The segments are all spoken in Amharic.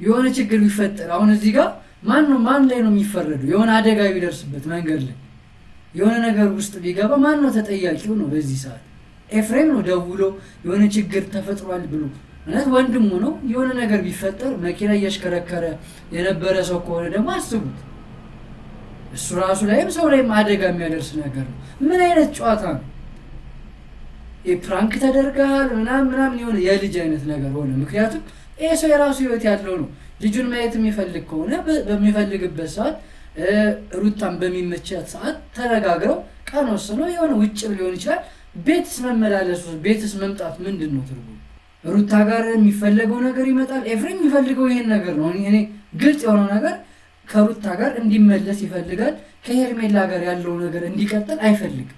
የሆነ ችግር ቢፈጠር አሁን እዚህ ጋር ማን ላይ ነው የሚፈረዱ? የሆነ አደጋ ቢደርስበት መንገድ ላይ የሆነ ነገር ውስጥ ቢገባ ማን ነው ተጠያቂው ነው? በዚህ ሰዓት ኤፍሬም ነው ደውሎ የሆነ ችግር ተፈጥሯል ብሎ ማለት ወንድሙ ነው። የሆነ ነገር ቢፈጠር መኪና እያሽከረከረ የነበረ ሰው ከሆነ ደግሞ አስቡት፣ እሱ ራሱ ላይም ሰው ላይም አደጋ የሚያደርስ ነገር ነው። ምን አይነት ጨዋታ ነው? የፕራንክ ተደርገሃል ምናምን የሆነ የልጅ አይነት ነገር ሆነ። ምክንያቱም ይሄ ሰው የራሱ ህይወት ያለው ነው። ልጁን ማየት የሚፈልግ ከሆነ በሚፈልግበት ሰዓት ሩታን በሚመቻት ሰዓት ተነጋግረው ቀን ወስነው የሆነ ውጭ ሊሆን ይችላል ቤትስ መመላለሱ ቤትስ መምጣት ምንድን ነው ትርጉም? ሩታ ጋር የሚፈለገው ነገር ይመጣል። ኤፍሬም የሚፈልገው ይሄን ነገር ነው። እኔ ግልጽ የሆነው ነገር ከሩታ ጋር እንዲመለስ ይፈልጋል። ከሄርሜላ ጋር ያለው ነገር እንዲቀጥል አይፈልግም።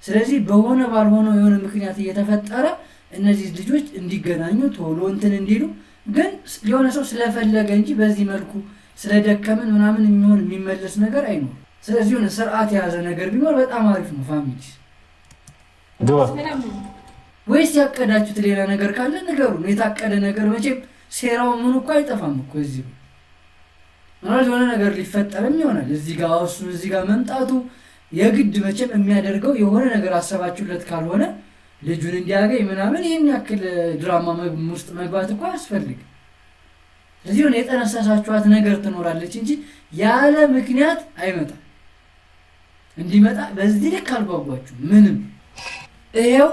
ስለዚህ በሆነ ባልሆነው የሆነ ምክንያት እየተፈጠረ እነዚህ ልጆች እንዲገናኙ ቶሎ እንትን እንዲሉ ግን የሆነ ሰው ስለፈለገ እንጂ በዚህ መልኩ ስለደከመን ምናምን የሚመለስ ነገር አይኖርም። ስለዚህ የሆነ ስርዓት የያዘ ነገር ቢኖር በጣም አሪፍ ነው። ፋሚሊ ወይስ ያቀዳችሁት ሌላ ነገር ካለ ንገሩን። የታቀደ ነገር መቼም ሴራው ምን እኮ አይጠፋም እኮ እዚህ ማለት የሆነ ነገር ሊፈጠርም ይሆናል። እዚህ ጋር እሱ እዚህ ጋር መምጣቱ የግድ መቼም የሚያደርገው የሆነ ነገር አሰባችሁለት ካልሆነ ልጁን እንዲያገኝ ምናምን ይህን ያክል ድራማ ውስጥ መግባት እኮ አያስፈልግም። ስለዚህ ሆነ የጠነሳሳችኋት ነገር ትኖራለች እንጂ ያለ ምክንያት አይመጣም። እንዲመጣ በዚህ ልክ አልጓጓችሁ ምንም። ይሄው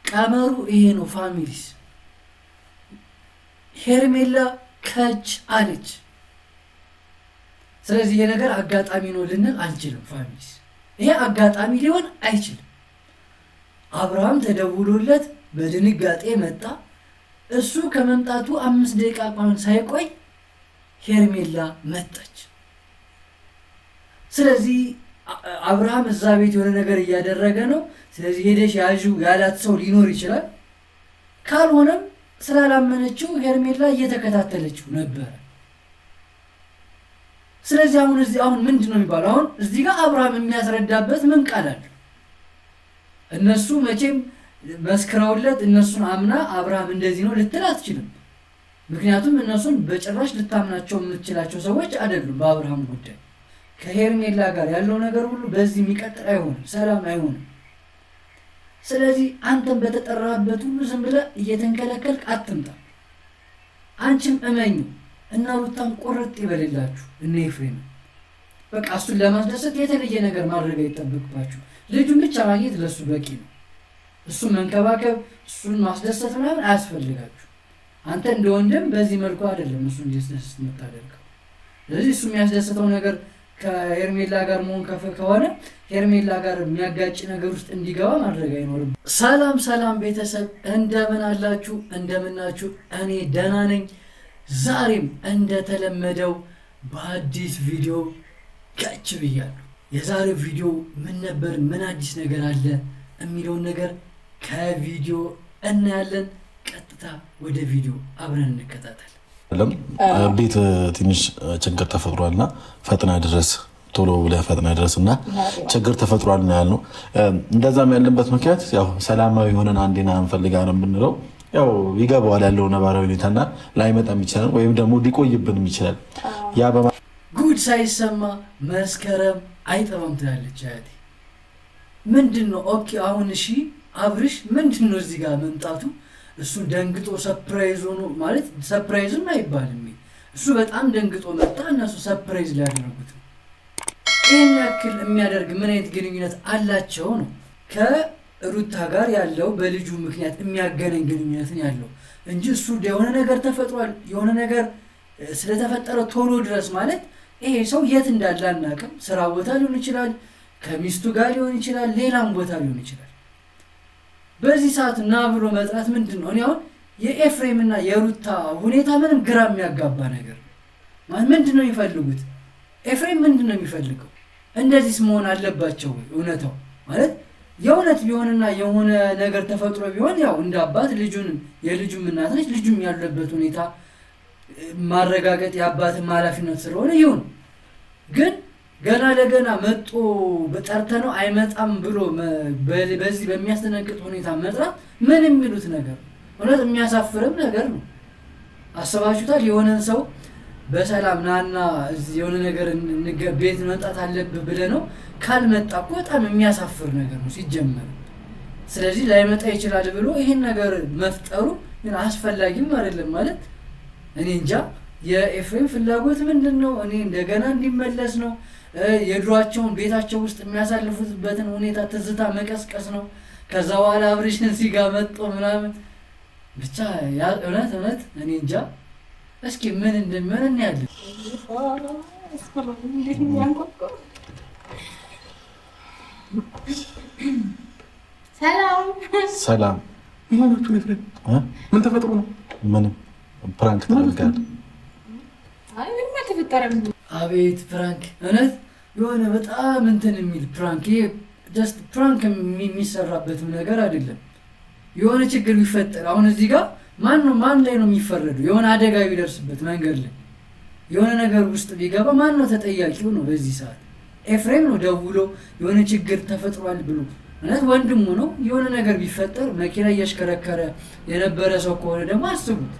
ቀመሩ ይሄ ነው ፋሚሊስ። ሄርሜላ ከች አለች። ስለዚህ ይሄ ነገር አጋጣሚ ነው ልንል አንችልም ፋሚሊስ። ይሄ አጋጣሚ ሊሆን አይችልም። አብርሃም ተደውሎለት በድንጋጤ መጣ። እሱ ከመምጣቱ 5 ደቂቃ እንኳን ሳይቆይ ሄርሜላ መጣች። ስለዚህ አብርሃም እዛ ቤት የሆነ ነገር እያደረገ ነው። ስለዚህ ሄደሽ ያዡ ያላት ሰው ሊኖር ይችላል። ካልሆነም ስላላመነችው ሄርሜላ እየተከታተለችው ነበረ። ስለዚህ አሁን ምንድን ነው የሚባለው? አሁን እዚህ ጋር አብርሃም የሚያስረዳበት ምን ቃል አለ? እነሱ መቼም መስክረውለት እነሱን አምና አብርሃም እንደዚህ ነው ልትል አትችልም። ምክንያቱም እነሱን በጭራሽ ልታምናቸው የምትችላቸው ሰዎች አይደሉም። በአብርሃም ጉዳይ ከሄርሜላ ጋር ያለው ነገር ሁሉ በዚህ የሚቀጥል አይሆንም፣ ሰላም አይሆንም። ስለዚህ አንተም በተጠራበት ሁሉ ዝም ብለህ እየተንከለከልክ አትምጣ። አንቺም እመኙ እና ሩታም ቆረጥ ይበልላችሁ እነ ኤፍሬም በቃ እሱን ለማስደሰት የተለየ ነገር ማድረግ አይጠበቅባችሁ። ልጁን ብቻ ማግኘት ለሱ በቂ ነው። እሱን መንከባከብ እሱን ማስደሰት ምናምን አያስፈልጋችሁ። አንተ እንደ ወንድም በዚህ መልኩ አይደለም እሱ እንዲያስደስት የምታደርገው። ስለዚህ እሱ የሚያስደስተው ነገር ከሄርሜላ ጋር መሆን ከሆነ ሄርሜላ ጋር የሚያጋጭ ነገር ውስጥ እንዲገባ ማድረግ አይኖርም። ሰላም ቤተሰብ እንደምን አላችሁ? እንደምናችሁ? እኔ ደህና ነኝ። ዛሬም እንደተለመደው በአዲስ ቪዲዮ ከች ብያለሁ። የዛሬው ቪዲዮ ምን ነበር፣ ምን አዲስ ነገር አለ የሚለውን ነገር ከቪዲዮ እናያለን። ቀጥታ ወደ ቪዲዮ አብረን እንከታተል። ቤት ትንሽ ችግር ተፈጥሯልና ፈጥና ድረስ ቶሎ ብለህ ፈጥና ድረስና ችግር ተፈጥሯል ነው ያልነው። እንደዛም ያለበት ምክንያት ያው ሰላማዊ ሆነን አንዴና እንፈልጋ ነው የምንለው። ያው ይገባዋል ያለው ነባራዊ ሁኔታና ላይመጣም ይችላል ወይም ደግሞ ሊቆይብንም ይችላል። ያ ጉድ ሳይሰማ መስከረም አይጠባም ትላለች አያቴ። ምንድነው? ኦኬ አሁን እሺ አብርሽ ምንድነው እዚህ ጋር መምጣቱ? እሱ ደንግጦ ሰርፕራይዝ ሆኖ ማለት ሰርፕራይዝም አይባልም። እሱ በጣም ደንግጦ መጣ፣ እነሱ ሰርፕራይዝ ሊያደርጉት። ይህን ያክል የሚያደርግ ምን አይነት ግንኙነት አላቸው ነው? ከሩታ ጋር ያለው በልጁ ምክንያት የሚያገናኝ ግንኙነትን ያለው እንጂ እሱ የሆነ ነገር ተፈጥሯል የሆነ ነገር ስለተፈጠረ ቶሎ ድረስ ማለት ይሄ ሰው የት እንዳለ አናውቅም። ስራ ቦታ ሊሆን ይችላል፣ ከሚስቱ ጋር ሊሆን ይችላል፣ ሌላም ቦታ ሊሆን ይችላል። በዚህ ሰዓት ና ብሎ መጥራት ምንድን ነው? እኔ አሁን የኤፍሬም እና የሩታ ሁኔታ ምንም ግራ የሚያጋባ ነገር ማለት ምንድን ነው የሚፈልጉት? ኤፍሬም ምንድን ነው የሚፈልገው? እንደዚህስ መሆን አለባቸው? እውነታው ማለት የእውነት ቢሆንና የሆነ ነገር ተፈጥሮ ቢሆን ያው እንደ አባት የልጁም እናት ነች፣ ልጁም ያለበት ሁኔታ ማረጋገጥ የአባትን ኃላፊነት ስለሆነ ይሁን። ግን ገና ለገና መጦ በጠርተነው አይመጣም ብሎ በዚህ በሚያስደነግጥ ሁኔታ መጥራት ምን የሚሉት ነገር እውነት የሚያሳፍርም ነገር ነው። አስባችሁታል? የሆነን ሰው በሰላም ናና እዚህ የሆነ ነገር ቤት መምጣት አለብህ ብለህ ነው። ካልመጣ እኮ በጣም የሚያሳፍር ነገር ነው ሲጀመር። ስለዚህ ላይመጣ ይችላል ብሎ ይሄን ነገር መፍጠሩ ግን አስፈላጊም አይደለም ማለት እኔ እንጃ። የኤፍሬም ፍላጎት ምንድን ነው? እኔ እንደገና እንዲመለስ ነው? የድሯቸውን ቤታቸው ውስጥ የሚያሳልፉበትን ሁኔታ ትዝታ መቀስቀስ ነው? ከዛ በኋላ አብሬሽን እዚህ ጋር መጥቶ ምናምን ብቻ እውነት እኔ እንጃ። እስኪ ምን እንደሚሆን እናያለን። ሰላም ምን ተፈጥሮ ነው? ምንም ፕራንክ ተደርጋለህ? አቤት ፕራንክ! እውነት የሆነ በጣም እንትን የሚል ፕራንክ። ይሄ ጀስት ፕራንክ የሚሰራበትም ነገር አይደለም። የሆነ ችግር ቢፈጠር አሁን እዚህ ጋር ማን ላይ ነው የሚፈረዱ? የሆነ አደጋ ቢደርስበት መንገድ ላይ የሆነ ነገር ውስጥ ቢገባ ማን ነው ተጠያቂው? ነው በዚህ ሰዓት ኤፍሬም ነው ደውሎ የሆነ ችግር ተፈጥሯል ብሎ እውነት ወንድሙ ነው። የሆነ ነገር ቢፈጠር መኪና እያሽከረከረ የነበረ ሰው ከሆነ ደግሞ አስቡት፣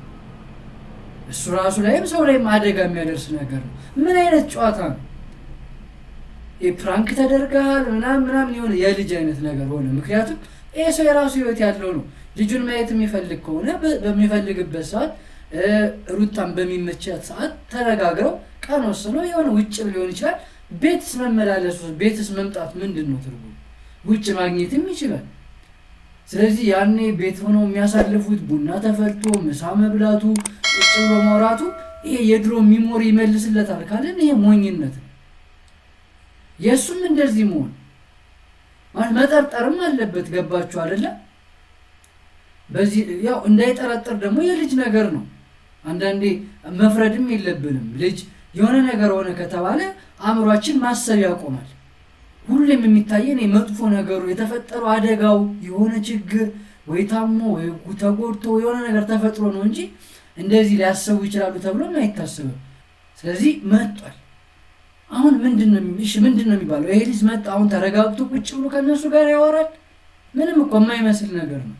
እሱ ራሱ ላይም ሰው ላይም አደጋ የሚያደርስ ነገር ነው። ምን አይነት ጨዋታ ነው? ፕራንክ ተደርገሃል ምናምን የሆነ የልጅ አይነት ነገር ሆነ። ምክንያቱም ይህ ሰው የራሱ ህይወት ያለው ነው። ልጁን ማየት የሚፈልግ ከሆነ በሚፈልግበት ሰዓት፣ ሩታን በሚመቻት ሰዓት ተነጋግረው ቀን ወስነው የሆነ ውጭም ሊሆን ይችላል። ቤትስ መመላለሱ ቤትስ መምጣት ምንድን ነው ትርጉም? ውጭ ማግኘትም ይችላል። ስለዚህ ያኔ ቤት ሆነው የሚያሳልፉት ቡና ተፈልቶ ምሳ መብላቱ ቁጭ ብሎ ማውራቱ ይሄ የድሮ ሚሞሪ ይመልስለታል ካለን ይሄ ሞኝነት ነው። የእሱም እንደዚህ መሆን ማለት መጠርጠርም አለበት። ገባችሁ አይደለ? በዚህ ያው እንዳይጠረጥር ደግሞ የልጅ ነገር ነው። አንዳንዴ መፍረድም የለብንም። ልጅ የሆነ ነገር ሆነ ከተባለ አእምሯችን ማሰብ ያቆማል። ሁሌም የሚታየን የመጥፎ ነገሩ የተፈጠረው አደጋው የሆነ ችግር ወይ ታሞ ወይ ተጎድቶ የሆነ ነገር ተፈጥሮ ነው እንጂ እንደዚህ ሊያሰቡ ይችላሉ ተብሎም አይታሰብም። ስለዚህ መጥቷል። አሁን ምንድነው የሚባለው? ይሄ ልጅ መጣ፣ አሁን ተረጋግቶ ቁጭ ብሎ ከነሱ ጋር ያወራል? ምንም እኮ የማይመስል ነገር ነው።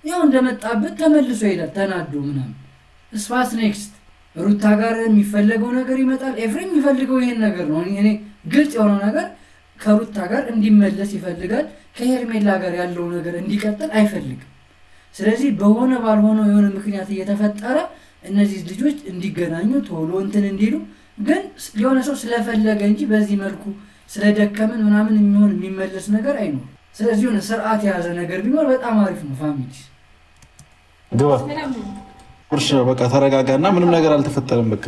ያው እንደመጣበት ተመልሶ ይሄዳል ተናዶ ምናምን። ስፓስ ኔክስት ሩታ ጋር የሚፈለገው ነገር ይመጣል። ኤፍሬም የሚፈልገው ይሄን ነገር ነው። እኔ ግልጽ የሆነው ነገር ከሩታ ጋር እንዲመለስ ይፈልጋል። ከሄርሜላ ጋር ያለው ነገር እንዲቀጥል አይፈልግም። ስለዚህ በሆነ ባልሆነው የሆነ ምክንያት እየተፈጠረ እነዚህ ልጆች እንዲገናኙ ቶሎ እንትን እንዲሉ ግን የሆነ ሰው ስለፈለገ እንጂ በዚህ መልኩ ስለደከምን ምናምን የሚመለስ ነገር አይኖርም። ስለዚህ የሆነ ስርዓት የያዘ ነገር ቢኖር በጣም አሪፍ ነው። ፋሚሊ ግባ ቁርሽ ነው። በቃ ተረጋጋና ምንም ነገር አልተፈጠረም። በቃ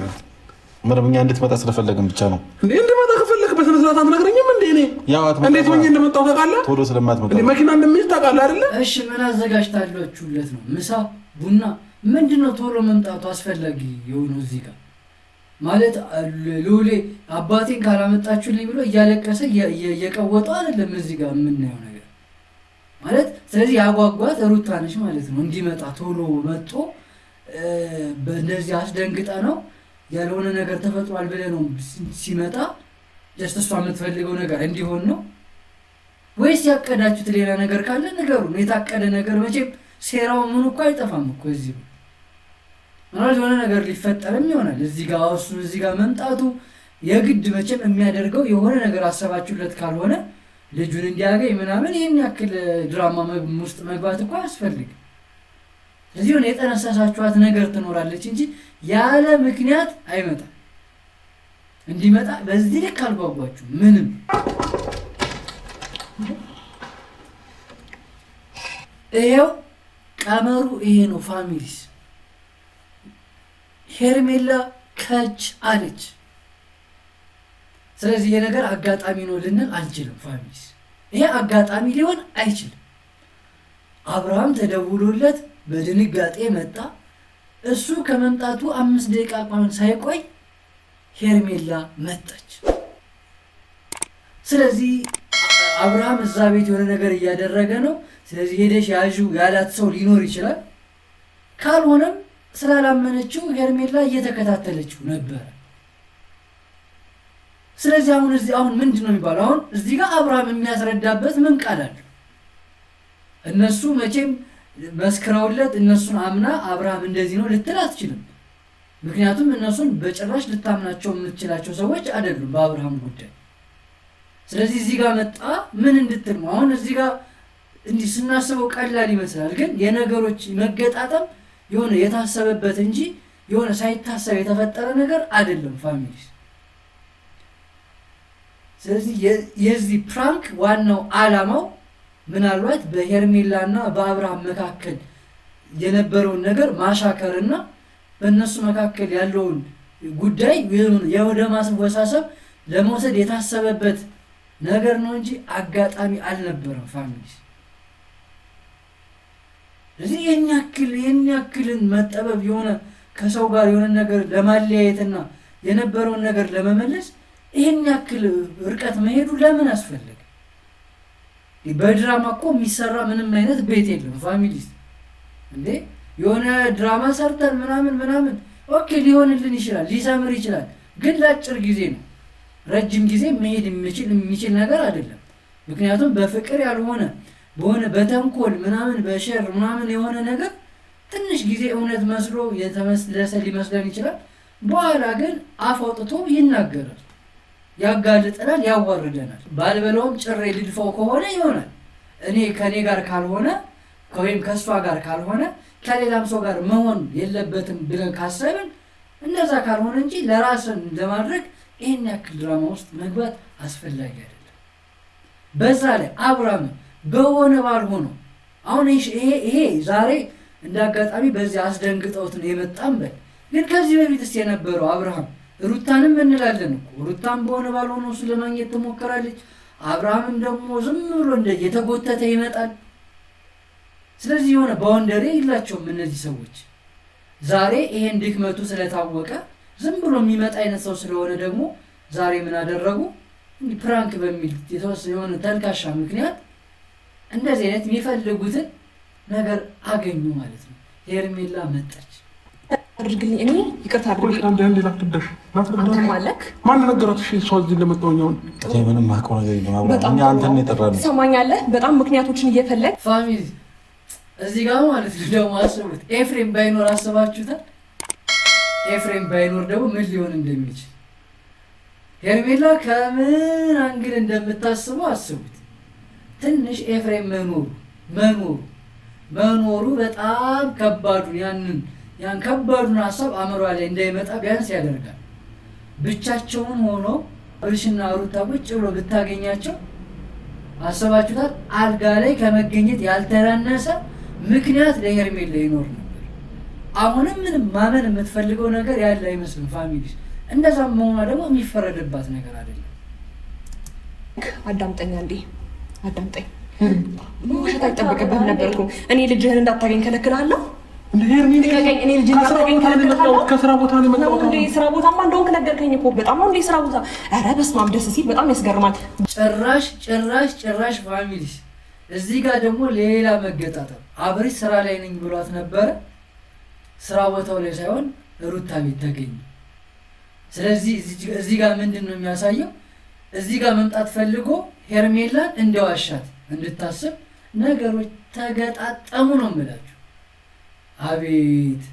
ምንም እኛ እንድትመጣ ስለፈለግን ብቻ ነው። እንድመጣ ከፈለክ በስነ ስርዓት አትነግረኝም እንዴ? እኔ ያው እንዴት ሆኜ እንደመጣሁ ታውቃለህ? ቶሎ ስለማትመጣ መኪና እንደምይዝ ታውቃለህ አይደለ? እሺ ምን አዘጋጅታላችሁለት ነው? ምሳ፣ ቡና ምንድነው ቶሎ መምጣቱ አስፈላጊ የሆነው እዚህ ጋር ማለት ሉሌ አባቴን ካላመጣችሁልኝ ብሎ እያለቀሰ እየቀወጠው አይደለም እዚህ ጋር የምናየው ነገር ማለት። ስለዚህ ያጓጓት ሩታ ነች ማለት ነው። እንዲመጣ ቶሎ መጥቶ በእንደዚህ አስደንግጠ ነው ያልሆነ ነገር ተፈጥሯል ብለህ ነው ሲመጣ ጀስት እሷ የምትፈልገው ነገር እንዲሆን ነው ወይስ ያቀዳችሁት ሌላ ነገር ካለ ንገሩን። የታቀደ ነገር መቼም ሴራው ምኑ እኮ አይጠፋም እኮ እዚህ ማለት የሆነ ነገር ሊፈጠርም ይሆናል። እዚህ ጋር እሱን እዚህ ጋር መምጣቱ የግድ መቼም የሚያደርገው የሆነ ነገር አሰባችሁለት ካልሆነ ልጁን እንዲያገኝ ምናምን ይህን ያክል ድራማ ውስጥ መግባት እኮ አያስፈልግም። ስለዚህ ሆነ የጠነሳሳችኋት ነገር ትኖራለች እንጂ ያለ ምክንያት አይመጣም። እንዲመጣ በዚህ ልክ አልጓጓችሁ ምንም። ይሄው ቀመሩ ይሄ ነው ፋሚሊስ። ሄርሜላ ከች አለች። ስለዚህ ይሄ ነገር አጋጣሚ ነው ልንል አንችልም ፋሚሊስ። ይሄ አጋጣሚ ሊሆን አይችልም። አብርሃም ተደውሎለት በድንጋጤ መጣ። እሱ ከመምጣቱ 5 ደቂቃ እንኳን ሳይቆይ ሄርሜላ መጣች። ስለዚህ አብርሃም እዛ ቤት የሆነ ነገር እያደረገ ነው። ስለዚህ ሄደሽ ያዥው ያላት ሰው ሊኖር ይችላል። ካልሆነም ስላላመነችው ሄርሜላ እየተከታተለችው ነበረ። ስለዚህ አሁን ምንድን ነው የሚባለው? አሁን እዚህ ጋር አብርሃም የሚያስረዳበት ምን ቃል አለ? እነሱ መቼም መስክረውለት እነሱን አምና አብርሃም እንደዚህ ነው ልትል አትችልም። ምክንያቱም እነሱን በጭራሽ ልታምናቸው የምትችላቸው ሰዎች አይደሉም በአብርሃም ጉዳይ። ስለዚህ እዚህ ጋር መጣ ምን እንድትል ነው? አሁን እዚህ ጋር እንዲህ ስናስበው ቀላል ይመስላል፣ ግን የነገሮች መገጣጠም የሆነ የታሰበበት እንጂ የሆነ ሳይታሰብ የተፈጠረ ነገር አይደለም ፋሚሊ። ስለዚህ የዚህ ፕራንክ ዋናው ዓላማው ምናልባት በሄርሜላና በአብርሃም መካከል የነበረውን ነገር ማሻከርና በእነሱ መካከል ያለውን ጉዳይ የወደ ማስወሳሰብ ለመውሰድ የታሰበበት ነገር ነው እንጂ አጋጣሚ አልነበረም ፋሚሊ። ስለዚህ ይህን ያክልን መጠበብ የሆነ ከሰው ጋር የሆነ ነገር ለማለያየትና የነበረውን ነገር ለመመለስ ይህን ያክል ርቀት መሄዱ ለምን አስፈለገ? በድራማ እኮ የሚሰራ ምንም አይነት ቤት የለም ፋሚሊ እንዴ። የሆነ ድራማ ሰርተን ምናምን ኦኬ ሊሆንልን ይችላል፣ ሊሰምር ይችላል፣ ግን ለአጭር ጊዜ ነው። ረጅም ጊዜ መሄድ የሚችል ነገር አይደለም። ምክንያቱም በፍቅር ያልሆነ በሆነ በተንኮል ምናምን በሸር ምናምን የሆነ ነገር ትንሽ ጊዜ እውነት መስሎ የተመለሰ ሊመስለን ይችላል። በኋላ ግን አፍ አውጥቶ ይናገራል፣ ያጋልጠናል፣ ያዋርደናል። ባልበለውም ጭሬ ልድፈው ከሆነ ይሆናል። እኔ ከኔ ጋር ካልሆነ ወይም ከእሷ ጋር ካልሆነ ከሌላም ሰው ጋር መሆን የለበትም ብለን ካሰብን እንደዛ ካልሆነ እንጂ ለራስን ለማድረግ ይህን ያክል ድራማ ውስጥ መግባት አስፈላጊ አይደለም። በዛ ላይ አብርሃም በሆነ ባልሆነው አሁን ይሄ ዛሬ እንደ አጋጣሚ በዚህ አስደንግጠውት ነው የመጣም በል። ግን ከዚህ በፊትስ የነበረው አብርሃም ሩታንም እንላለን እኮ ሩታም በሆነ ባልሆነው እሱ ለማግኘት ትሞክራለች። አብርሃምም ደግሞ ዝም ብሎ እንደ የተጎተተ ይመጣል። ስለዚህ የሆነ ባውንደሪ የላቸውም እነዚህ ሰዎች። ዛሬ ይሄን ድክመቱ ስለታወቀ ዝም ብሎ የሚመጣ አይነት ሰው ስለሆነ ደግሞ ዛሬ ምን አደረጉ? እንዲህ ፕራንክ በሚል የሆነ ተልካሻ ምክንያት እንደዚህ አይነት የሚፈልጉትን ነገር አገኙ ማለት ነው። ሄርሜላ መጣች። አድርግልኝ፣ እኔ ይቅርታ አድርግልኝ። አንዴ ላትደሽ አንተ ማለክ ማን ነገራት? እሺ እሷ እዚህ ለመጣውኛው ምንም ማውቀው ነገር የለም። አብርሃም እኛ አንተን የጠራን ትሰማኛለህ? በጣም ምክንያቶችን እየፈለግ ፋሚሊ እዚህ ጋር ማለት ነው። ደግሞ አስቡት፣ ኤፍሬም ባይኖር አስባችሁታል? ኤፍሬም ባይኖር ደግሞ ምን ሊሆን እንደሚችል ሄርሜላ ከምን አንግል እንደምታስበው አስቡት። ትንሽ ኤፍሬም መኖሩ በጣም ከባዱን ያን ከባዱን ሀሳብ አእምሯ ላይ እንዳይመጣ ቢያንስ ያደርጋል። ብቻቸውን ሆኖ እርሽና ሩታ ቁጭ ብሎ ብታገኛቸው አስባችሁታል? አልጋ ላይ ከመገኘት ያልተናነሰ ምክንያት ለሄርሜላ ይኖር ነበር። አሁንም ምንም ማመን የምትፈልገው ነገር ያለ አይመስልም ፋሚሊ። እንደዛም መሆኗ ደግሞ የሚፈረድባት ነገር አይደለም። አዳምጠኛ እንዴ አዳምጠኝ። ውሸት አይጠበቅብህም ነበር እኮ። እኔ ልጅህን እንዳታገኝ ከለክልሃለሁ። እኔ ልጅህን እንዳታገኝ ከለክልሃለሁ። ከስራ ቦታ ነው የመጣሁት። እንዴ ስራ ቦታማ እንደሆንክ ነገርከኝ እኮ። በጣም ነው እንዴ ስራ ቦታ። ኧረ በስመ አብ ደስ ሲል በጣም ያስገርማል። ጭራሽ ፋሚሊ እዚህ ጋር ደግሞ ሌላ መገጣጠም። አብሪ ስራ ላይ ነኝ ብሏት ነበረ። ስራ ቦታው ላይ ሳይሆን ሩታ ቤት ተገኘ። ስለዚህ እዚህ ጋር ምንድን ነው የሚያሳየው? እዚህ ጋር መምጣት ፈልጎ ሄርሜላን እንደዋሻት እንድታስብ ነገሮች ተገጣጠሙ ነው የምላችሁ። አቤት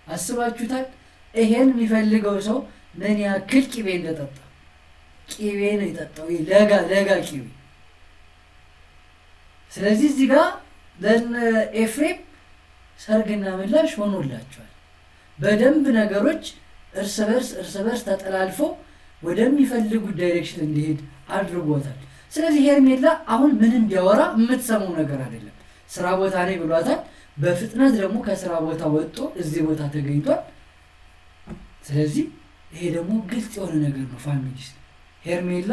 አስባችሁታል? ይሄን የሚፈልገው ሰው ምን ያክል ቂቤ እንደጠጣ። ቂቤ ነው የጠጣው፣ ለጋ ቂቤ። ስለዚህ እዚህ ጋር ለኤፍሬም ሰርግና ምላሽ ሆኖላቸዋል። በደንብ ነገሮች እርስ በርስ ተጠላልፎ ወደሚፈልጉት ዳይሬክሽን እንዲሄድ አድርጎታል። ስለዚህ ሄርሜላ አሁን ምንም ቢያወራ የምትሰማው ነገር አይደለም። ስራ ቦታ ነኝ ብሏታል። በፍጥነት ደግሞ ከስራ ቦታ ወጥቶ እዚህ ቦታ ተገኝቷል። ስለዚህ ይሄ ደግሞ ግልጽ የሆነ ነገር ነው ፋሚሊ። ሄርሜላ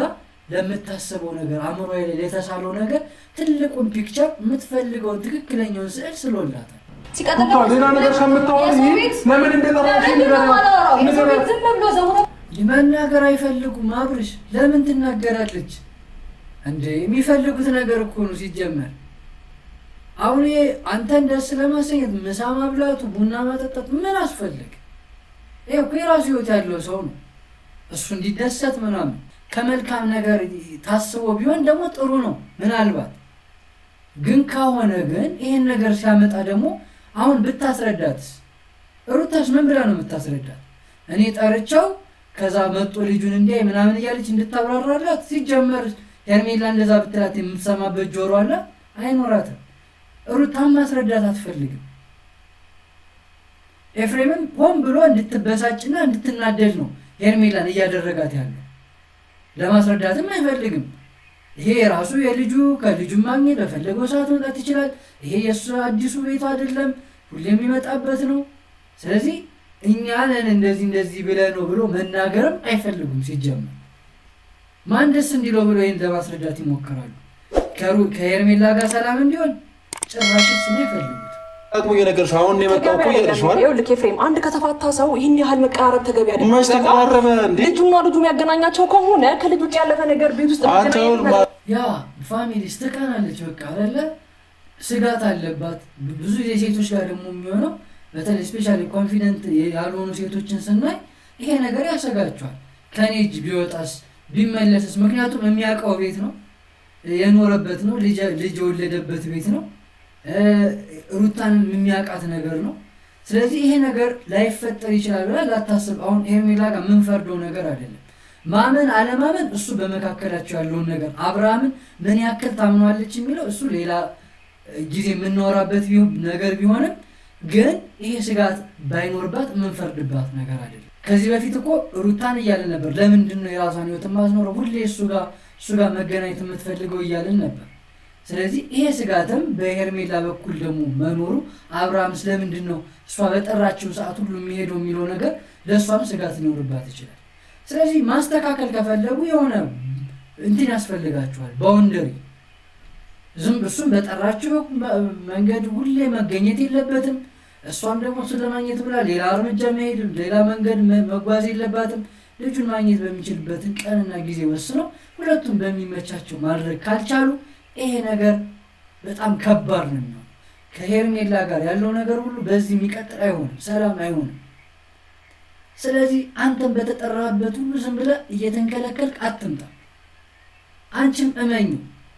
ለምታስበው ነገር አእምሮ ላይ ለተሳለው ነገር ትልቁን ፒክቸር የምትፈልገውን ትክክለኛውን ስዕል ስሎላታል። ሌላ ነገር ከምታወሪ ለምን እንደጠራሽ መናገር አይፈልጉም። አብርሽ ለምን ትናገራለች እንዴ? የሚፈልጉት ነገር እኮ ነው ሲጀመር። አሁን አንተን ደስ ለማሰኘት ምሳ ማብላቱ ቡና ማጠጣት ምን አስፈልግ? ይሄ እኮ የራሱ ህይወት ያለው ሰው ነው። እሱ እንዲደሰት ምናምን ከመልካም ነገር ታስቦ ቢሆን ደግሞ ጥሩ ነው ምናልባት። ግን ከሆነ ግን ይሄን ነገር ሲያመጣ ደግሞ አሁን ብታስረዳትስ? ሩታስ ምን ብላ ነው የምታስረዳት? እኔ ጠርቸው ከዛ መጦ ልጁን እንዲያይ ምናምን እያለች እንድታብራራላት ሲጀመር ሄርሜላ እንደዛ ብትላት የምትሰማበት ጆሮ አለ አይኖራትም። ሩታን ማስረዳት አትፈልግም። ኤፍሬምን ሆን ብሎ እንድትበሳጭና እንድትናደድ ነው ሄርሜላን እያደረጋት ያለው። ለማስረዳትም አይፈልግም። ይሄ የራሱ የልጁ ከልጁ ማግኘት በፈለገው ሰዓት መምጣት ይችላል። ይሄ የእሱ አዲሱ ቤቱ አይደለም፣ ሁሌ የሚመጣበት ነው። ስለዚህ እኛ ነን እንደዚህ ብለህ ነው ብሎ መናገርም አይፈልጉም። ሲጀመር ማን ደስ እንዲለው ብሎ ይህን ለማስረዳት ይሞክራሉ። ከሄርሜላ ጋር ሰላም እንዲሆን ጭራሽ እሱን አይፈልጉት። ነገር አሁን የመጣው እኮ እያለሽዋል። ልክ ኤፍሬም አንድ ከተፋታ ሰው ይህን ያህል መቀራረብ ተገቢ አይደለም። ማሽ ተቀራረበ እንዴ? ልጁና ልጁ የሚያገናኛቸው ከሆነ ከልጅ ውጭ ያለፈ ነገር ቤት ውስጥ ያ ፋሚሊ ስትቀናለች በቃ አይደለ? ስጋት አለባት። ብዙ ሴቶች ጋር ደግሞ የሚሆነው በተለይ ስፔሻሊ ኮንፊደንት ያልሆኑ ሴቶችን ስናይ ይሄ ነገር ያሰጋቸዋል። ከኔ እጅ ቢወጣስ ቢመለስስ? ምክንያቱም የሚያውቀው ቤት ነው፣ የኖረበት ነው፣ ልጅ የወለደበት ቤት ነው፣ ሩታን የሚያውቃት ነገር ነው። ስለዚህ ይሄ ነገር ላይፈጠር ይችላል ብላ ላታስብ። አሁን ሄርሜላ ጋር የምንፈርደው ነገር አይደለም። ማመን አለማመን እሱ በመካከላቸው ያለውን ነገር አብርሃምን ምን ያክል ታምኗለች የሚለው እሱ ሌላ ጊዜ የምናወራበት ነገር ቢሆንም ግን ይሄ ስጋት ባይኖርባት የምንፈርድባት ነገር አይደለም። ከዚህ በፊት እኮ ሩታን እያለን ነበር፣ ለምንድን ነው የራሷን ህይወት ማስኖረው ሁሌ እሱ ጋር መገናኘት የምትፈልገው እያለን ነበር። ስለዚህ ይሄ ስጋትም በሄርሜላ በኩል ደግሞ መኖሩ አብርሃም ስለምንድን ነው እሷ በጠራችው ሰዓት ሁሉ የሚሄደው የሚለው ነገር ለእሷም ስጋት ሊኖርባት ይችላል። ስለዚህ ማስተካከል ከፈለጉ የሆነ እንትን ያስፈልጋቸዋል፣ ባውንደሪ። እሱም በጠራችው መንገድ ሁሌ መገኘት የለበትም። እሷም ደግሞ እሱን ለማግኘት ብላ ሌላ እርምጃ መሄድ፣ ሌላ መንገድ መጓዝ የለባትም። ልጁን ማግኘት በሚችልበትን ቀንና ጊዜ ወስነው ሁለቱም በሚመቻቸው ማድረግ ካልቻሉ ይሄ ነገር በጣም ከባድ ነው የሚሆነው። ከሄርሜላ ጋር ያለው ነገር ሁሉ በዚህ የሚቀጥል አይሆንም፣ ሰላም አይሆንም። ስለዚህ አንተም በተጠራበት ሁሉ ዝም ብለህ እየተንከለከልክ አትምጣ። አንቺም እመኙ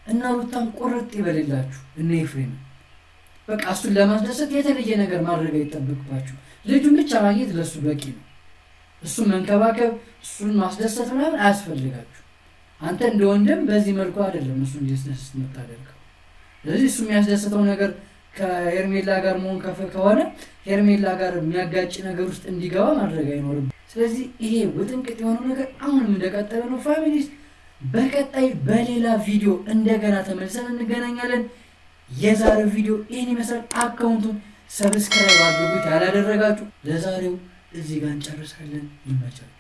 እና ሩታም ቁርጥ ይበልላችሁ እነ ኤፍሬም። በቃ እሱን ለማስደሰት የተለየ ነገር ማድረግ አይጠበቅባችሁ። ልጁን ብቻ ማግኘት ለእሱ በቂ ነው። እሱን መንከባከብ፣ እሱን ማስደሰት ምናምን አያስፈልጋችሁ። አንተ እንደ ወንድም በዚህ መልኩ አይደለም እሱ እንዲያስደስት የምታደርገው። ስለዚህ እሱ የሚያስደስተው ነገር ከሄርሜላ ጋር መሆን ከሆነ ሄርሜላ ጋር የሚያጋጭ ነገር ውስጥ እንዲገባ ማድረግ አይኖርም። ስለዚህ ይሄ ውጥንቅጥ የሆነው ነገር አሁንም እንደቀጠለ ነው። ፋሚሊስ በቀጣይ በሌላ ቪዲዮ እንደገና ተመልሰን እንገናኛለን። የዛሬው ቪዲዮ ይህን ይመስላል። አካውንቱን ሰብስክራይብ አድርጉት ያላደረጋችሁ። ለዛሬው እዚህ ጋር እንጨርሳለን። ይመቻችሁ።